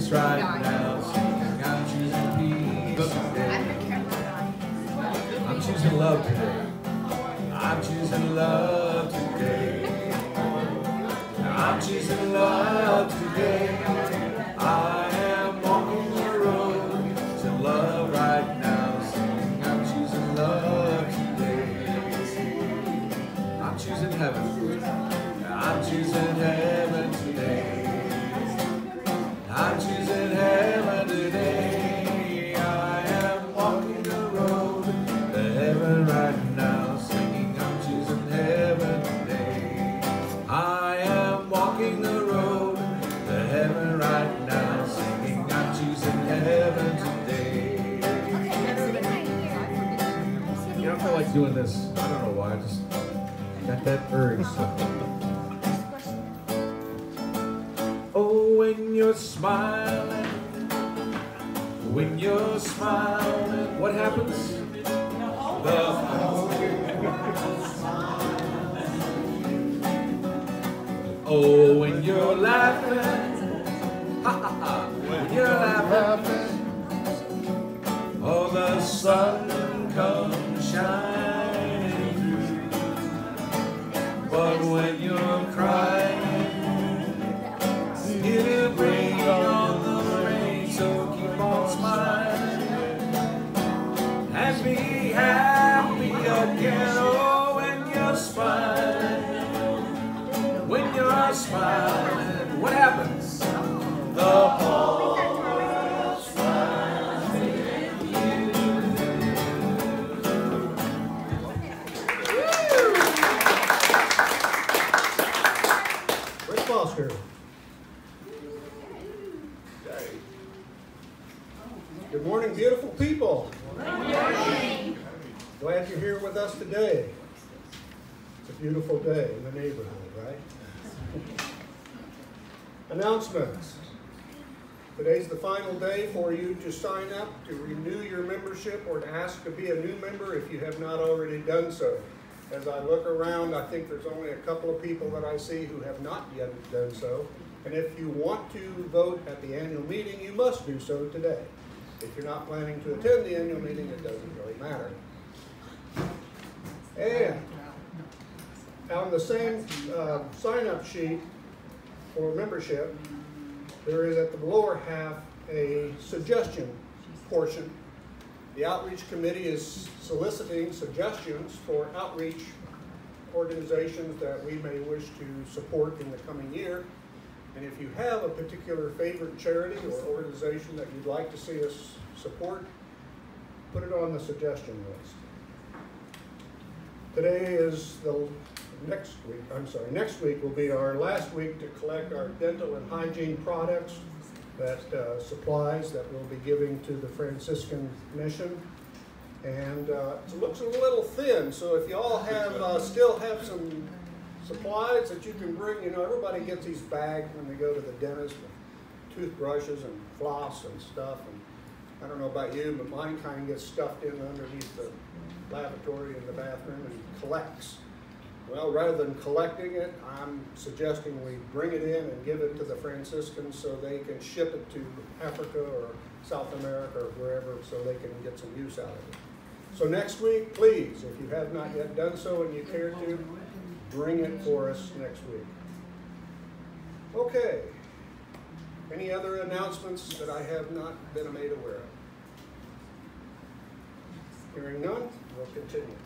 peace right now. Singing, I'm choosing peace today. I'm choosing love today. I'm choosing love today. I'm choosing love today. I am walking the road to love right now. Singing, I'm choosing love today. I'm choosing heaven. I'm choosing heaven today. I'm choosing heaven today. I am walking the road to heaven right now. Singing, I'm choosing heaven today. I am walking the road to heaven right now. Singing, I'm choosing heaven today. You know, I feel like doing this. I don't know why. I just got that urge. Oh, when you're smiling, what happens? Oh, when you're laughing, ha ha ha, when you're laughing, oh, the sun comes shining through. But when you're crying, it'll bring on the rain, so keep on smiling and be happy again. Oh, when you're smiling, what happens? The whole world smiles with you. Where's Foster? Good morning, beautiful people. Good morning. Glad you're here with us today. It's a beautiful day in the neighborhood, right? Announcements. Today's the final day for you to sign up to renew your membership or to ask to be a new member if you have not already done so. As I look around, I think there's only a couple of people that I see who have not yet done so. And if you want to vote at the annual meeting, you must do so today. If you're not planning to attend the annual meeting, it doesn't really matter. And on the same sign-up sheet for membership, there is at the lower half a suggestion portion. The outreach committee is soliciting suggestions for outreach organizations that we may wish to support in the coming year. And if you have a particular favorite charity or organization that you'd like to see us support, put it on the suggestion list. Today is next week will be our last week to collect our dental and hygiene products, supplies that we'll be giving to the Franciscan mission. And it looks a little thin, so if you all have still have some supplies that you can bring, you know, everybody gets these bags when they go to the dentist with toothbrushes and floss and stuff. And I don't know about you, but mine kind of gets stuffed in underneath the lavatory in the bathroom and collects. Well, rather than collecting it, I'm suggesting we bring it in and give it to the Franciscans so they can ship it to Africa or South America or wherever so they can get some use out of it. So next week, please, if you have not yet done so and you care to, bring it for us next week. Okay. Any other announcements that I have not been made aware of? Hearing none, we'll continue.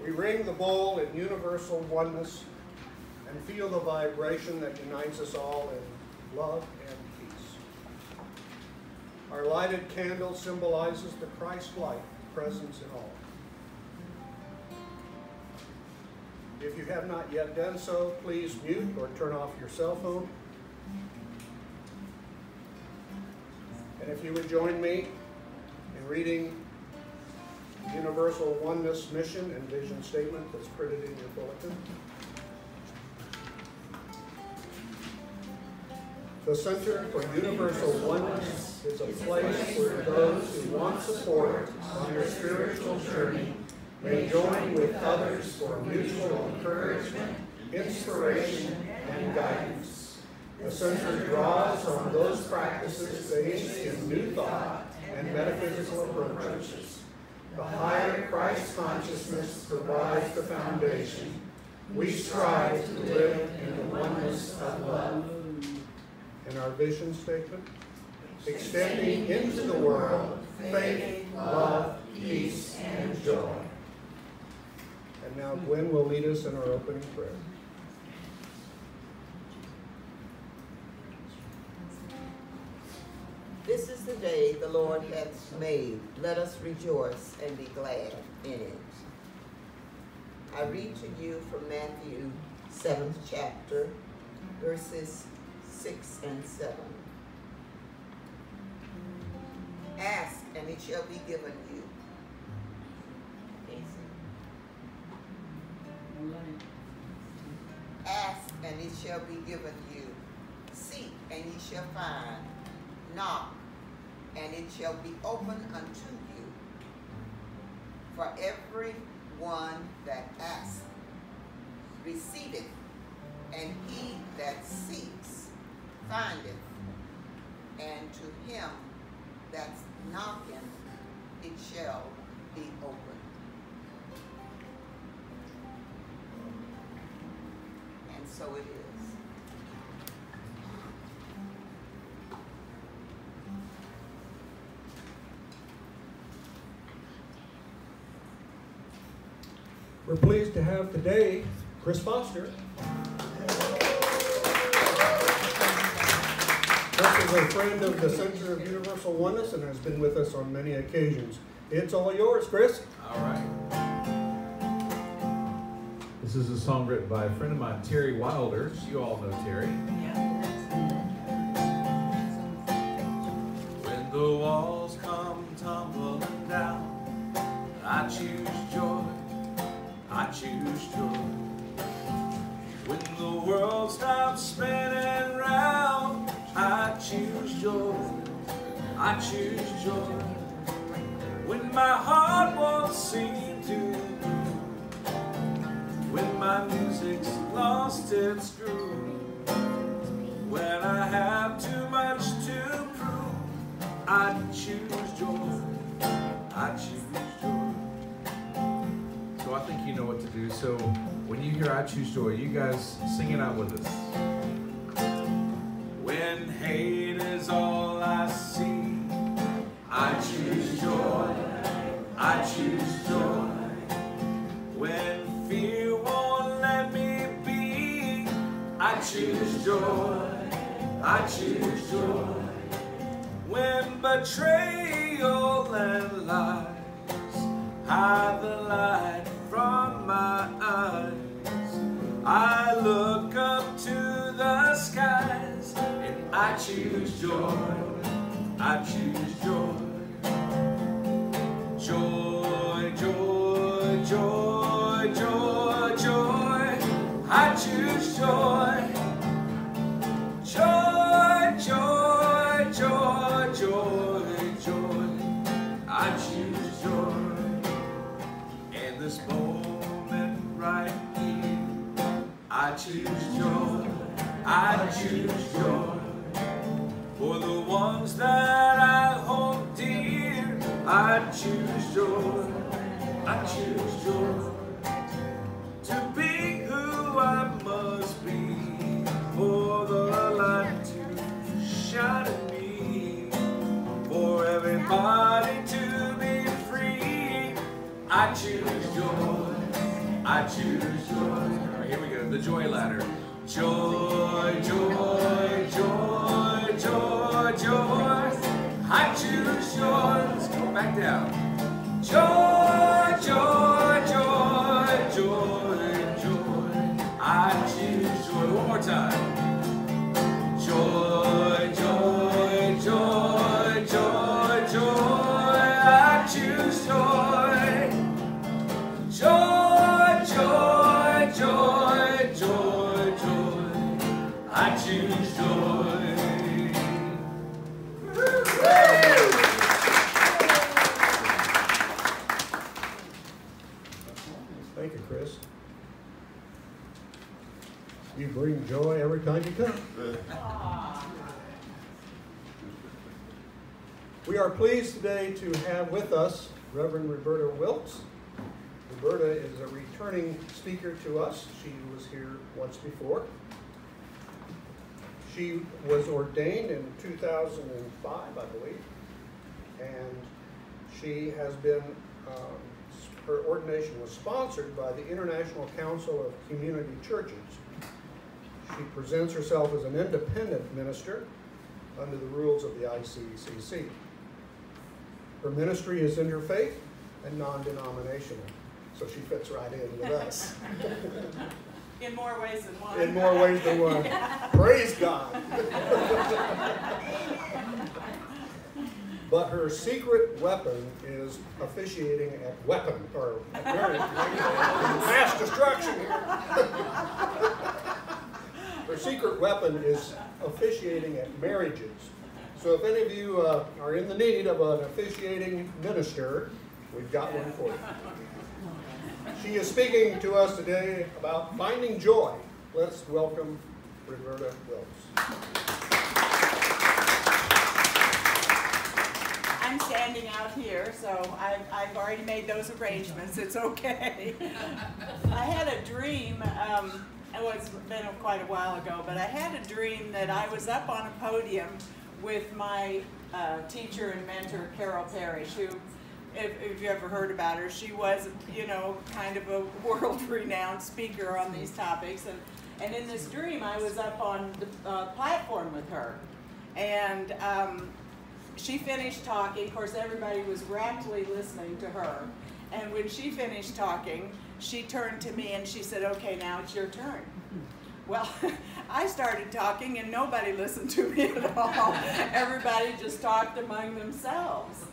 We ring the bowl in universal oneness and feel the vibration that unites us all in love and peace. Our lighted candle symbolizes the Christ light presence in all. If you have not yet done so, please mute or turn off your cell phone. And if you would join me in reading Universal Oneness Mission and Vision Statement that's printed in your bulletin. The Center for Universal Oneness is a place where those who want support on their spiritual journey may join with others for mutual encouragement, inspiration, and guidance. The Center draws on those practices based in new thought and metaphysical approaches. The higher Christ consciousness provides the foundation. We strive to live in the oneness of love. And our vision statement, extending into the world faith, love, peace, and joy. And now Gwen will lead us in our opening prayer. This is the day the Lord hath made. Let us rejoice and be glad in it. I read to you from Matthew 7th chapter, verses 6 and 7. Ask, and it shall be given you. Ask, and it shall be given you. Seek, and ye shall find. Knock, and it shall be opened unto you. For every one that asketh receiveth, and he that seeks findeth, and to him that knocketh it shall be opened. And so it is. We're pleased to have today Chris Foster. Chris is a friend of the Center of Universal Oneness and has been with us on many occasions. It's all yours, Chris. All right. This is a song written by a friend of mine, Terry Wilders. You all know Terry. When the walls come tumbling down, I choose joy. I choose joy. When the world stops spinning round, I choose joy. I choose joy. When my heart won't seem to move, when my music's lost its groove, when I have too much to prove, I choose joy. I choose joy. So I think you know what to do. So when you hear I choose joy, you guys sing it out with us. When hate is all I see, I choose joy. I choose joy. When fear won't let me be, I choose joy. I choose joy. When betrayal and lies hide the light from my eyes, I look up to the skies and I choose joy. I choose joy. Joy, joy, joy, joy, joy. I choose joy. Joy, joy, joy, joy, joy. I choose joy. And this moment right here, I choose joy. I choose joy. For the ones that I hold dear, I choose joy. I choose joy. To be who I must be, for the light to shine in me, for everybody to be free. I choose joy. I choose joy. All right, here we go. The joy ladder. Joy, joy, joy, joy, joy. I choose joy. Let's go back down. Joy, joy, joy, joy, joy. I choose joy. One more time. Joy, joy, joy, joy, joy. I choose joy. Joy, joy, joy, joy, joy. I choose joy. joy every time you come. We are pleased today to have with us Reverend Roberta Wilkes. Roberta is a returning speaker to us. She was here once before. She was ordained in 2005, I believe, and she has been, her ordination was sponsored by the International Council of Community Churches. She presents herself as an independent minister under the rules of the ICCC. Her ministry is interfaith and non-denominational, so she fits right in with us. In more ways than one. In more ways than one. Praise God. But her secret weapon is officiating at mass destruction here. Her secret weapon is officiating at marriages. So if any of you are in the need of an officiating minister, we've got one for you. She is speaking to us today about finding joy. Let's welcome Roberta Wilkes. I'm standing out here, so I've already made those arrangements. It's okay. I had a dream, it's been quite a while ago, but I had a dream that I was up on a podium with my teacher and mentor, Carol Parrish, who, if you ever heard about her, she was, you know, kind of a world-renowned speaker on these topics. And in this dream, I was up on the platform with her. And she finished talking. Of course, everybody was raptly listening to her. And when she finished talking, she turned to me and she said, "Okay, now it's your turn." Well, I started talking and nobody listened to me at all. Everybody just talked among themselves.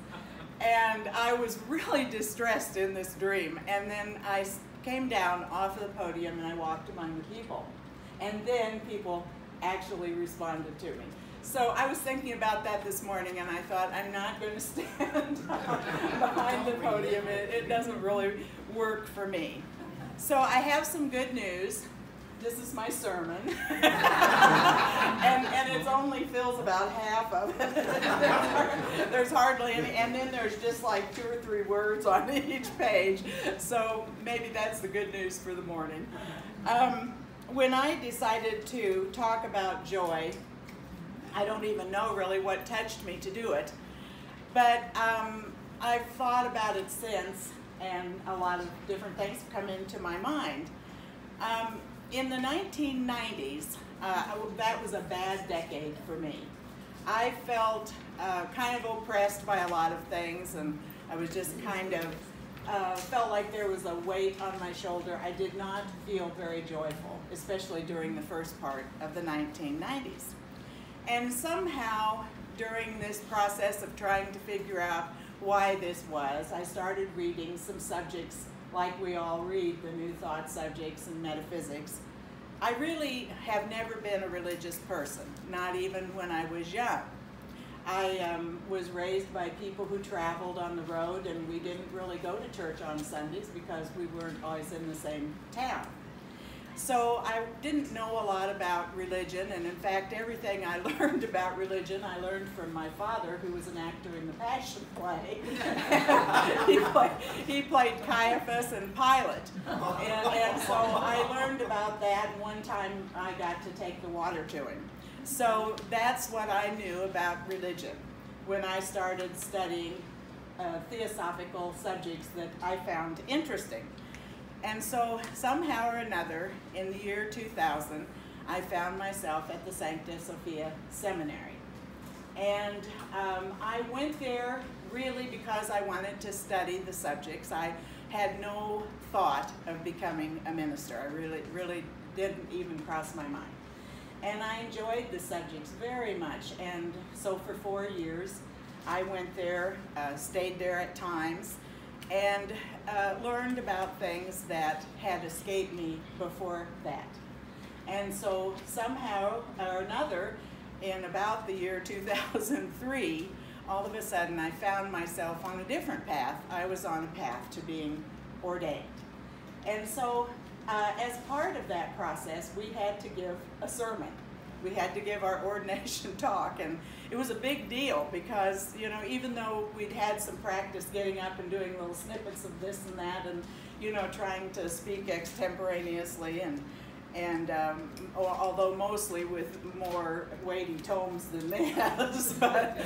And I was really distressed in this dream. And then I came down off of the podium and I walked among the people. And then people actually responded to me. So I was thinking about that this morning and I thought, I'm not going to stand behind the podium. It doesn't really work for me. So I have some good news. This is my sermon. and it only fills about half of it. There's hardly any, and then there's just like 2 or 3 words on each page. So maybe that's the good news for the morning. When I decided to talk about joy, I don't even know really what touched me to do it. But I've thought about it since, and a lot of different things have come into my mind. In the 1990s, that was a bad decade for me. I felt kind of oppressed by a lot of things, and I was just kind of felt like there was a weight on my shoulder. I did not feel very joyful, especially during the first part of the 1990s. And somehow, during this process of trying to figure out why this was, I started reading some subjects like we all read, the New Thought subjects and metaphysics. I really have never been a religious person, not even when I was young. I was raised by people who traveled on the road, and we didn't really go to church on Sundays because we weren't always in the same town. So I didn't know a lot about religion, and in fact everything I learned about religion I learned from my father, who was an actor in the Passion Play. he played Caiaphas and Pilate, and so I learned about that. One time I got to take the water to him. So that's what I knew about religion when I started studying theosophical subjects that I found interesting. And so somehow or another, in the year 2000, I found myself at the Sancta Sophia Seminary. And I went there really because I wanted to study the subjects. I had no thought of becoming a minister. I really didn't even cross my mind. And I enjoyed the subjects very much. And so for 4 years, I went there, stayed there at times, and learned about things that had escaped me before that. And so somehow or another, in about the year 2003, all of a sudden I found myself on a different path. I was on a path to being ordained. And so as part of that process, we had to give a sermon. We had to give our ordination talk, and it was a big deal because, you know, even though we'd had some practice getting up and doing little snippets of this and that, and, you know, trying to speak extemporaneously, and although mostly with more weighty tomes than theirs, but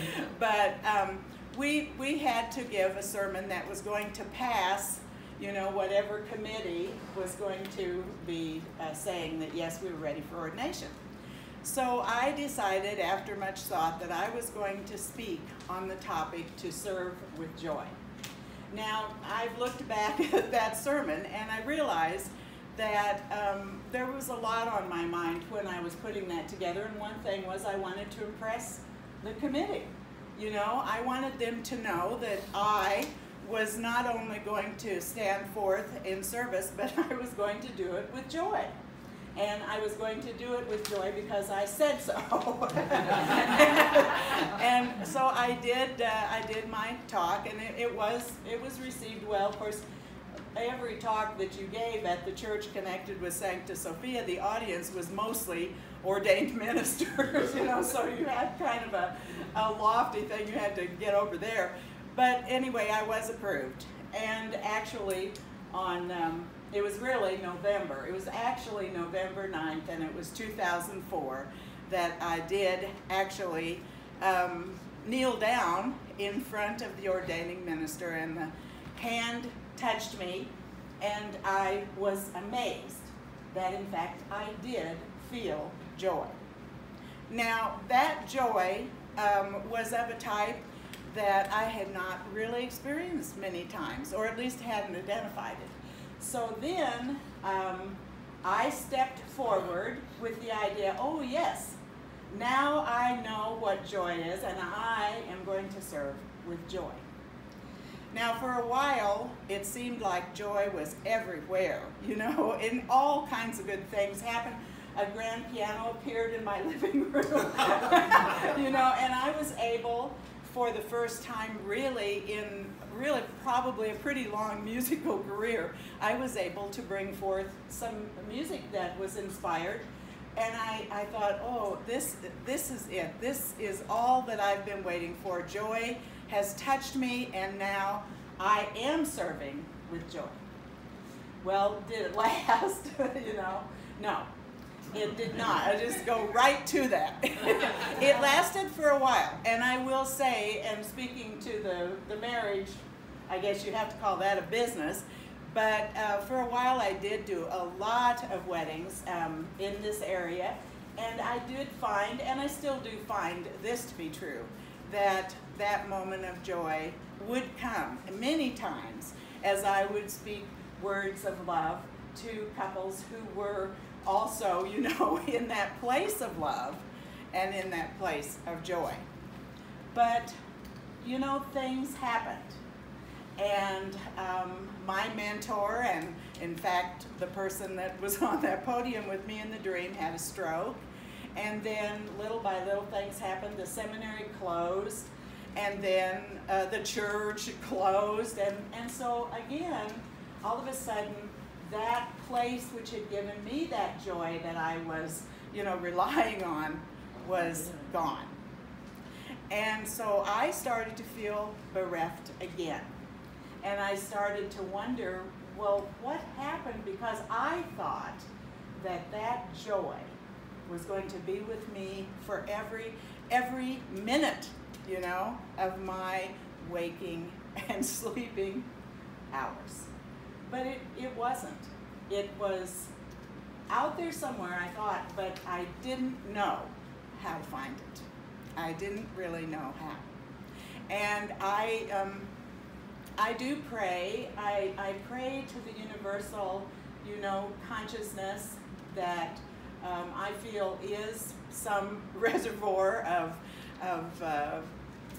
we had to give a sermon that was going to pass, you know, whatever committee was going to be saying that, yes, we were ready for ordination. So I decided, after much thought, that I was going to speak on the topic, to serve with joy. Now, I've looked back at that sermon, and I realized that there was a lot on my mind when I was putting that together, and one thing was I wanted to impress the committee. You know, I wanted them to know that I was not only going to stand forth in service, but I was going to do it with joy. And I was going to do it with joy because I said so. And so I did my talk, and it was received well. Of course, every talk that you gave at the church connected with Sancta Sophia, the audience was mostly ordained ministers, you know, so you had kind of a lofty thing you had to get over there. But anyway, I was approved. And actually on, it was really November. It was actually November 9th, and it was 2004 that I did actually kneel down in front of the ordaining minister, and the hand touched me, and I was amazed that in fact I did feel joy. Now that joy was of a type that I had not really experienced many times, or at least hadn't identified it. So then I stepped forward with the idea, oh yes, now I know what joy is, and I am going to serve with joy. Now for a while, it seemed like joy was everywhere, you know, and all kinds of good things happened. A grand piano appeared in my living room, you know, and I was able, for the first time really in probably a pretty long musical career, I was able to bring forth some music that was inspired. And I thought, oh, this is it. This is all that I've been waiting for. Joy has touched me, and now I am serving with joy. Well, did it last? You know? No, it did not. I just go right to that. It lasted for a while, and I will say, and speaking to the marriage, I guess you have to call that a business, but for a while I did do a lot of weddings in this area, and I did find, and I still do find this to be true, that that moment of joy would come many times as I would speak words of love to couples who were also, you know, in that place of love and in that place of joy. But, you know, things happened. And my mentor, and in fact the person that was on that podium with me in the dream, had a stroke. And then little by little things happened. The seminary closed, and then the church closed. And so again, all of a sudden, that place which had given me that joy that I was, you know, relying on was gone. And so I started to feel bereft again. And I started to wonder, well, what happened? Because I thought that that joy was going to be with me for every minute, you know, of my waking and sleeping hours. But it wasn't. It was out there somewhere, I thought, but I didn't know how to find it. I didn't really know how. And I do pray. I pray to the universal, you know, consciousness that I feel is some reservoir of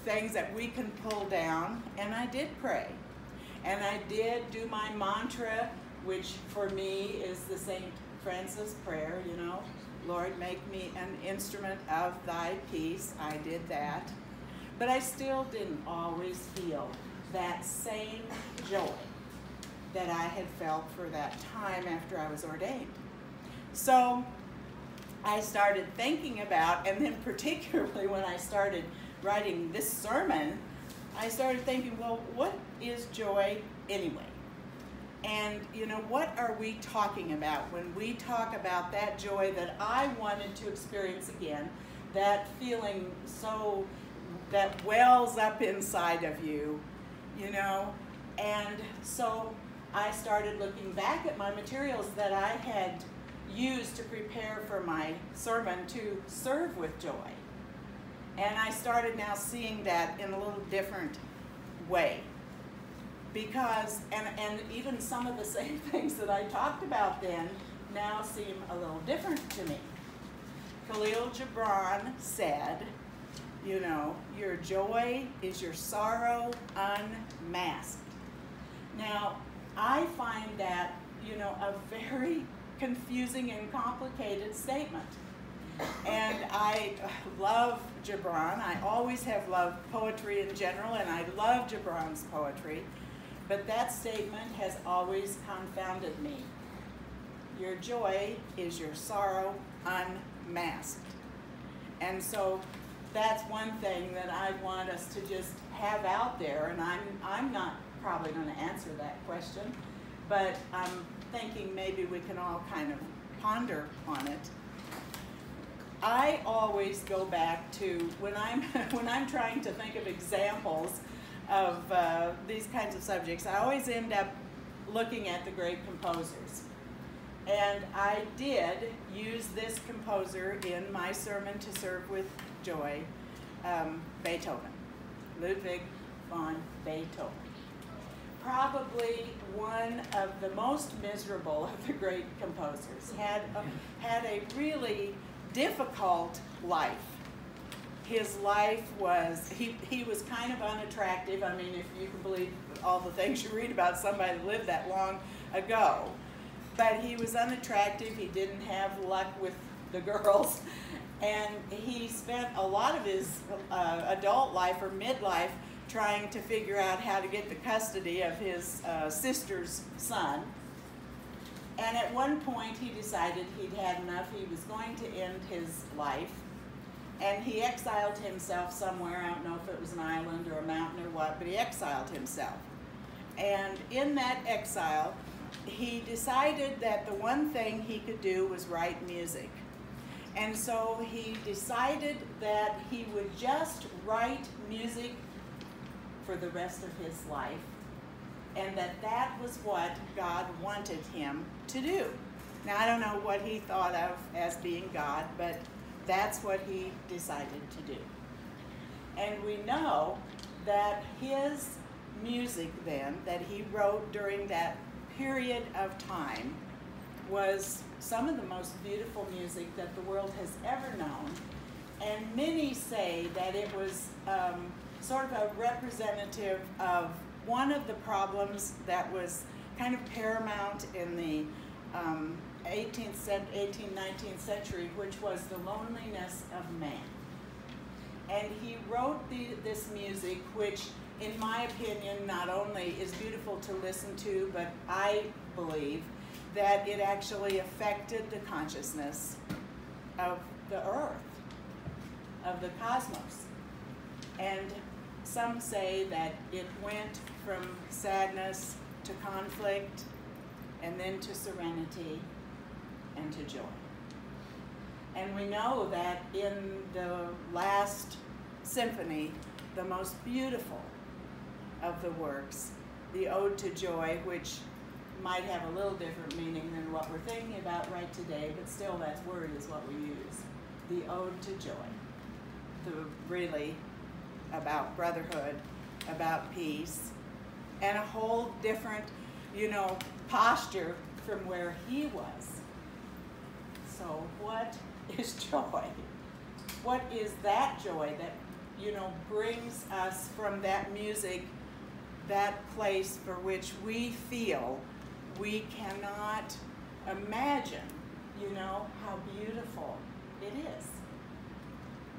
things that we can pull down. And I did pray. And I did do my mantra, which for me is the St. Francis prayer, you know. Lord, make me an instrument of thy peace. I did that. But I still didn't always feel that same joy that I had felt for that time after I was ordained. So I started thinking about, and then particularly when I started writing this sermon, I started thinking, well, what is joy anyway? And, you know, what are we talking about when we talk about that joy that I wanted to experience again, that feeling so, that wells up inside of you, you know? And so I started looking back at my materials that I had used to prepare for my sermon to serve with joy. And I started now seeing that in a little different way. Because, and even some of the same things that I talked about then now seem a little different to me. Khalil Gibran said, you know, your joy is your sorrow unmasked. Now, I find that, you know, a very confusing and complicated statement. And I love Gibran. I always have loved poetry in general, and I love Gibran's poetry. But that statement has always confounded me. Your joy is your sorrow unmasked. And so that's one thing that I want us to just have out there, and I'm not probably going to answer that question, but I'm thinking maybe we can all kind of ponder on it. I always go back to when I'm trying to think of examples of these kinds of subjects, I always end up looking at the great composers. And I did use this composer in my sermon to serve with joy, Beethoven, Ludwig van Beethoven. Probably one of the most miserable of the great composers, had a really difficult life. His life was, he was kind of unattractive. I mean, if you can believe all the things you read about somebody that lived that long ago. But he was unattractive, he didn't have luck with the girls, and he spent a lot of his adult life or midlife trying to figure out how to get the custody of his sister's son. And at one point he decided he'd had enough, he was going to end his life. And he exiled himself somewhere. I don't know if it was an island or a mountain or what, but he exiled himself. And in that exile, he decided that the one thing he could do was write music. And so he decided that he would just write music for the rest of his life, and that was what God wanted him to do. Now, I don't know what he thought of as being God, but that's what he decided to do. And we know that his music then, that he wrote during that period of time, was some of the most beautiful music that the world has ever known. And many say that it was sort of a representative of one of the problems that was kind of paramount in the 18th, 19th century, which was the loneliness of man. And he wrote this music, which in my opinion not only is beautiful to listen to, but I believe that it actually affected the consciousness of the earth, of the cosmos. And some say that it went from sadness to conflict, and then to serenity, and to joy. And we know that in the last symphony, the most beautiful of the works, the Ode to Joy, which might have a little different meaning than what we're thinking about right today, but still that word is what we use, the Ode to Joy. Really about brotherhood, about peace, and a whole different, posture from where he was. So what is joy? What is that joy that, brings us from that music, that place for which we feel we cannot imagine, how beautiful it is.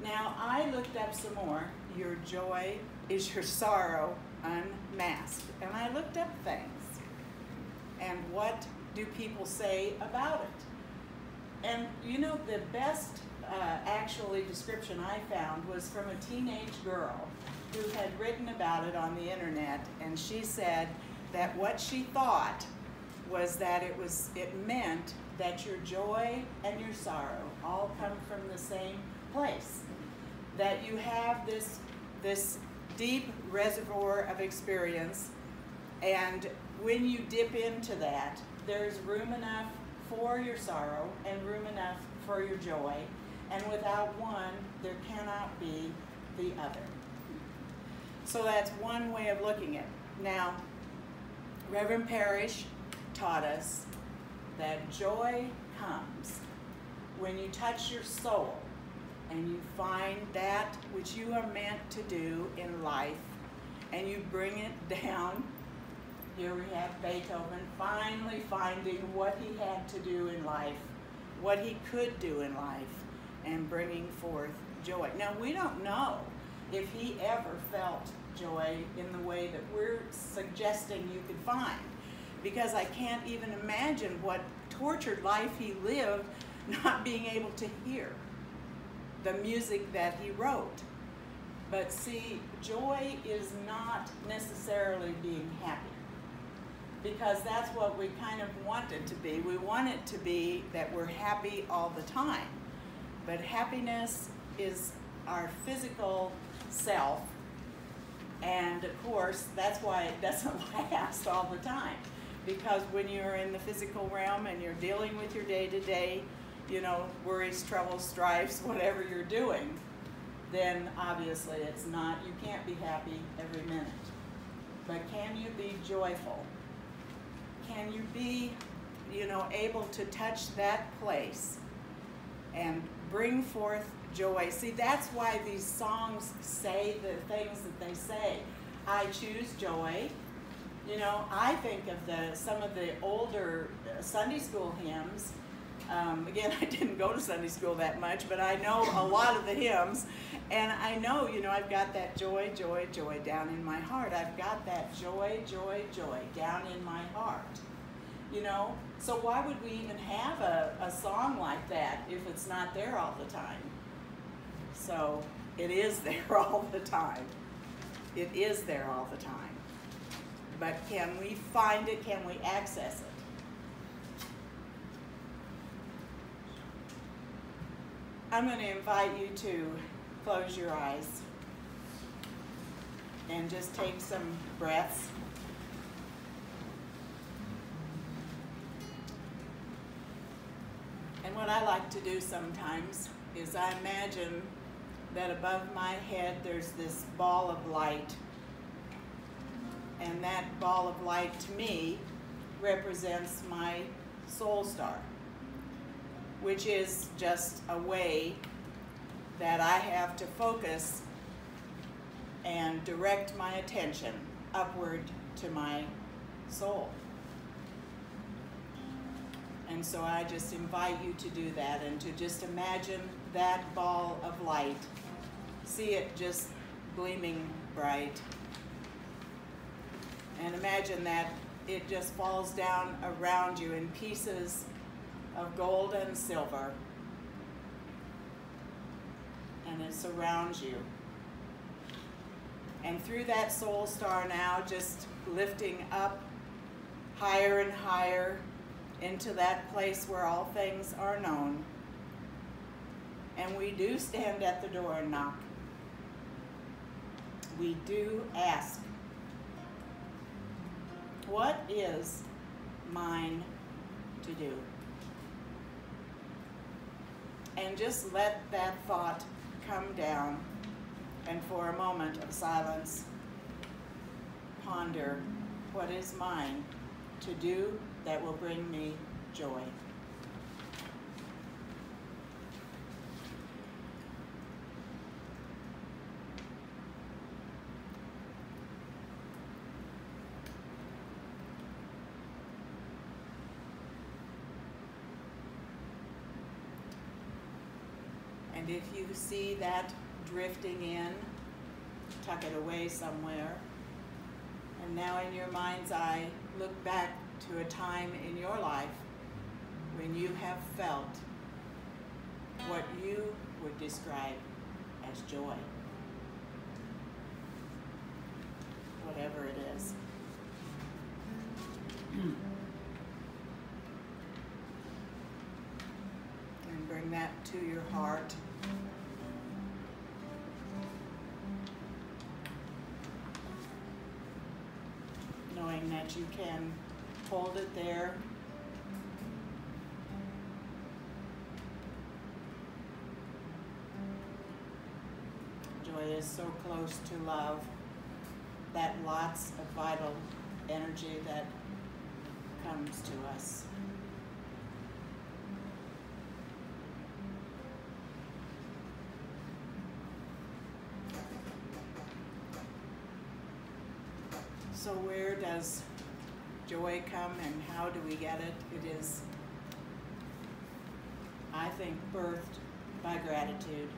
Now, I looked up some more. Your joy is your sorrow unmasked. And I looked up things. and what do people say about it? And you know, the best actually description I found was from a teenage girl who had written about it on the internet, and she said that what she thought was that it meant that your joy and your sorrow all come from the same place. That you have this deep reservoir of experience, and when you dip into that, there's room enough for your sorrow and room enough for your joy, and without one, there cannot be the other. So that's one way of looking at it. Now, Reverend Parrish taught us that joy comes when you touch your soul and you find that which you are meant to do in life, and you bring it down. Here we have Beethoven finally finding what he had to do in life, what he could do in life, and bringing forth joy. Now, we don't know if he ever felt joy in the way that we're suggesting you could find, because I can't even imagine what tortured life he lived not being able to hear the music that he wrote. But see, joy is not necessarily being happy, because that's what we kind of want it to be. We want it to be that we're happy all the time. But happiness is our physical self, and of course, that's why it doesn't last all the time. Because when you're in the physical realm and you're dealing with your day-to-day, you know, worries, troubles, strifes, whatever you're doing, then obviously it's not, you can't be happy every minute. But can you be joyful? Can you be, you know, able to touch that place and bring forth joy? See, that's why these songs say the things that they say. I choose joy. You know, I think of some of the older Sunday school hymns. Again, I didn't go to Sunday school that much, but I know a lot of the hymns, and I know, you know, I've got that joy, joy, joy down in my heart. I've got that joy, joy, joy down in my heart. You know, so why would we even have a song like that if it's not there all the time? So it is there all the time. It is there all the time. But can we find it? Can we access it? I'm going to invite you to close your eyes and just take some breaths. And what I like to do sometimes is I imagine that above my head there's this ball of light. And that ball of light to me represents my soul star, which is just a way that I have to focus and direct my attention upward to my soul. And so I just invite you to do that and to just imagine that ball of light. See it just gleaming bright. And imagine that it just falls down around you in pieces of gold and silver. And it surrounds you. And through that soul star now, just lifting up higher and higher into that place where all things are known. And we do stand at the door and knock. We do ask, what is mine to do? And just let that thought come down, and for a moment of silence, ponder what is mine to do that will bring me joy. And if you see that drifting in, tuck it away somewhere. And now in your mind's eye, look back to a time in your life when you have felt what you would describe as joy, whatever it is. And bring that to your heart. Knowing that you can hold it there. Joy is so close to love, that lots of vital energy that comes to us. So where does joy come and how do we get it? It is, I think, birthed by gratitude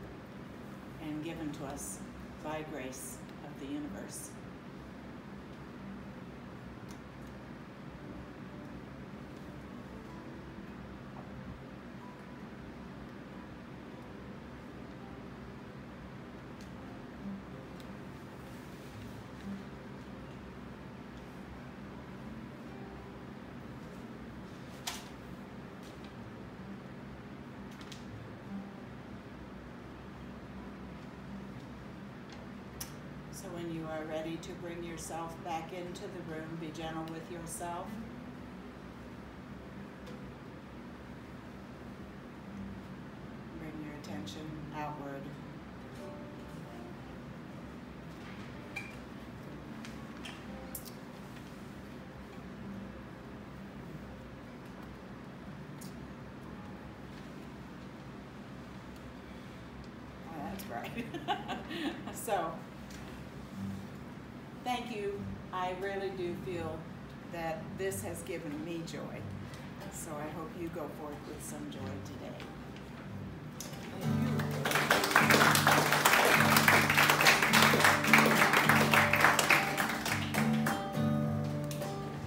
and given to us by grace of the universe. So when you are ready to bring yourself back into the room, be gentle with yourself. Bring your attention outward. Oh, that's right. So, thank you. I really do feel that this has given me joy. So I hope you go forth with some joy today.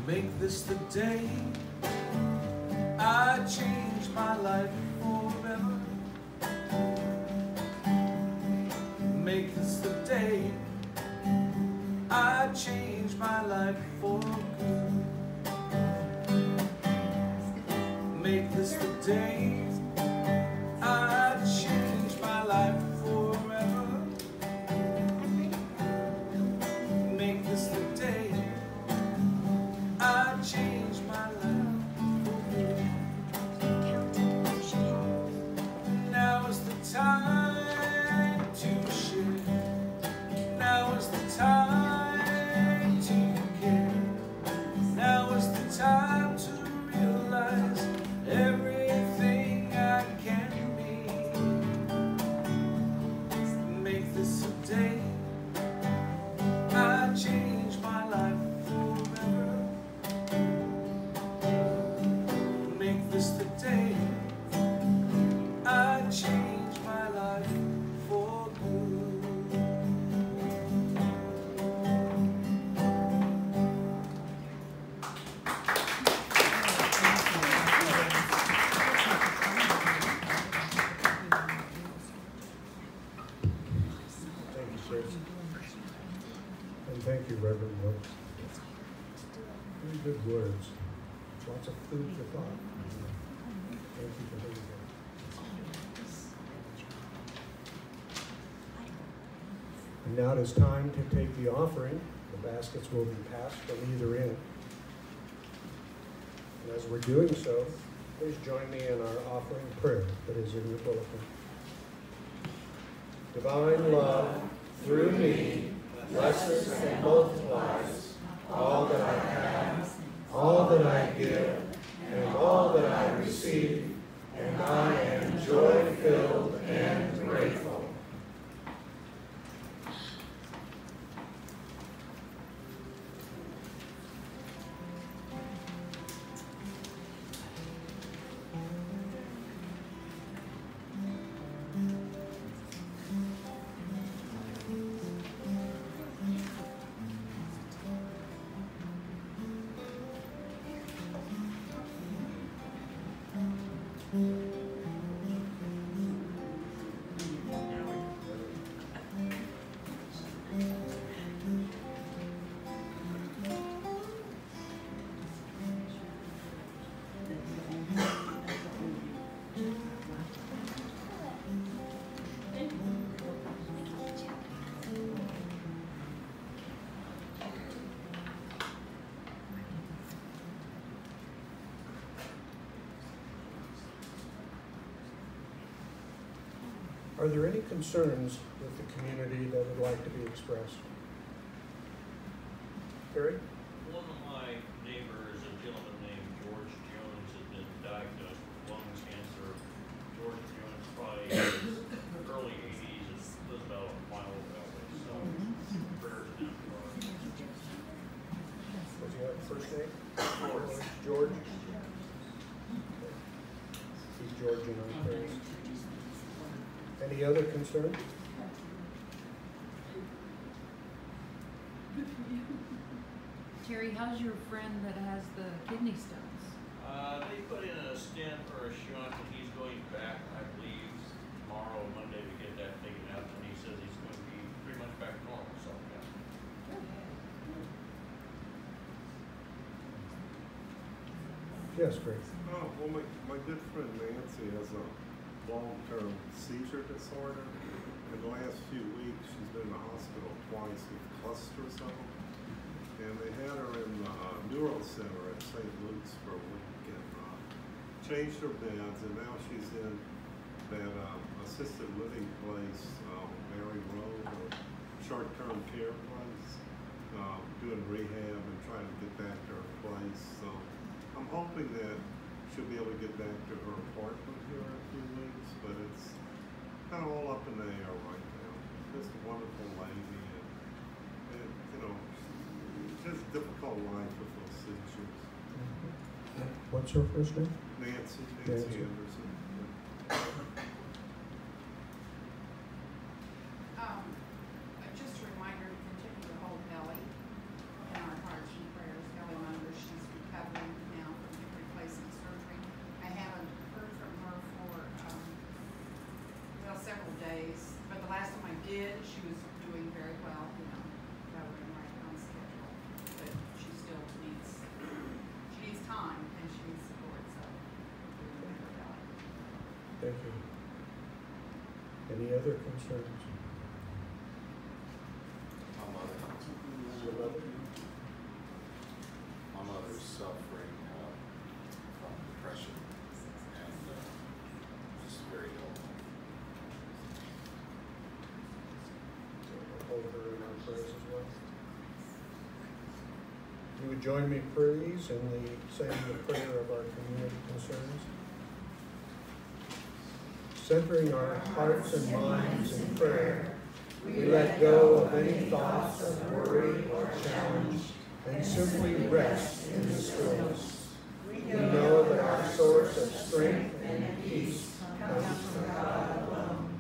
Make this the day I change my life forever. Make this the day I change my life for good. Make this the day I change my life forever. Make this the day I change my life for good. Now is the time to share. Now is the time to care. Now is the time to realize everything I can be. Make this a day I change my life forever. Make this the day I change my life for good. Thank you, sir. And thank you, Reverend Wilkes. Very good words. Lots of food for thought. Thank you for being here. And now it is time to take the offering. The baskets will be passed from either end. And as we're doing so, please join me in our offering prayer that is in your bulletin. Divine love, through me, blesses and multiplies all that I have, all that I give, and all that I receive, and I am joy-filled and grateful. Are there any concerns with the community that would like to be expressed? Terry? One of my neighbors, a gentleman named George Jones, has been diagnosed with lung cancer. George Jones probably in his early 80s and lives about a mile away that way. So prayers to him for us. What's your first name? George. He's George in our prayers. Any other concern? Terry, how's your friend that has the kidney stones? They put in a stent or a shunt, and he's going back, I believe, tomorrow or Monday to get that taken out, and he says he's going to be pretty much back to normal. So yeah. Yes, Greg. Oh, well, my good friend Nancy has a long-term seizure disorder. In the last few weeks, she's been in the hospital twice with cluster zone. And they had her in the Neuro Center at St. Luke's for a week and changed her beds. And now she's in that assisted living place, Mary Road, or short-term care place, doing rehab and trying to get back to her place. So I'm hoping that she'll be able to get back to her apartment here in a few weeks, but it's kind of all up in the air right now. Just a wonderful lady, and you know, just a difficult life with those seizures. What's her first name? Nancy Nancy. Anderson. Just a reminder to continue to hold Ellie in our hearts and prayers. Ellie Munger, she's recovering now from hip replacement surgery. I haven't heard from her for several days, but the last time I did, she was doing very well, recovering right on schedule. But she still needs time and she needs support, so we're going to her out. Thank you. Any other concerns? Your mother? My mother's suffering from depression and just very ill. Hold her in our prayers as well. You would join me, please, in the saying the prayer of our community concerns. Centering our hearts and minds in prayer, we let go of any thoughts of worry or challenge and simply rest in the stillness. We know that our source of strength and peace comes from God alone.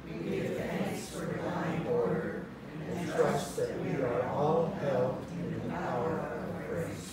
We give thanks for divine order and trust that we are all held in the power of grace.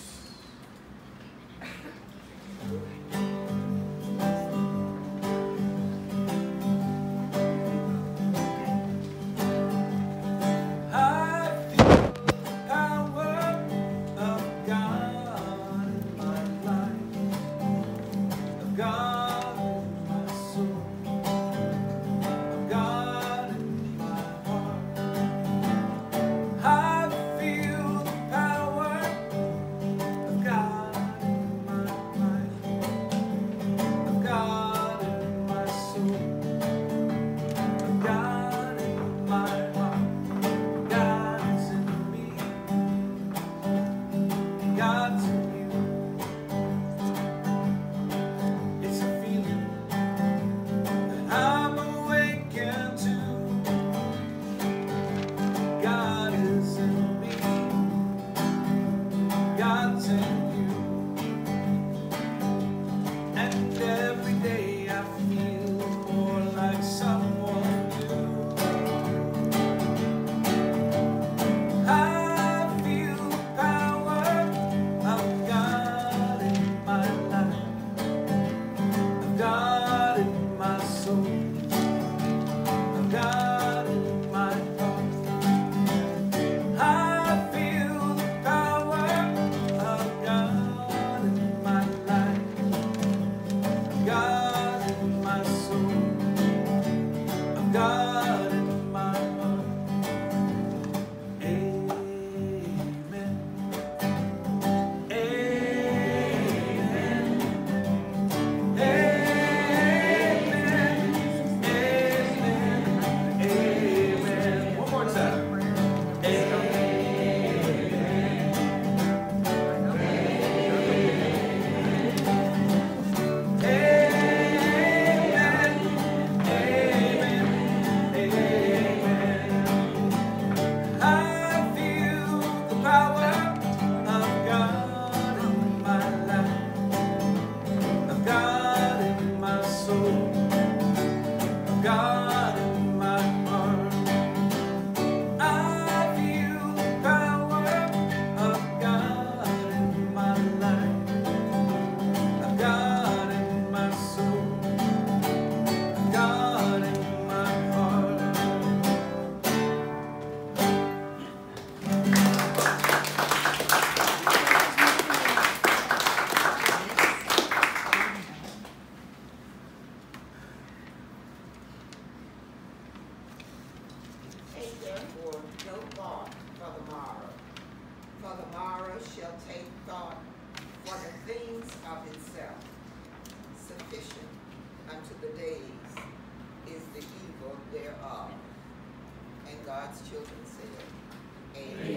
therefore no thought for the morrow, for the morrow shall take thought for the things of itself. Sufficient unto the days is the evil thereof. And God's children said, Amen.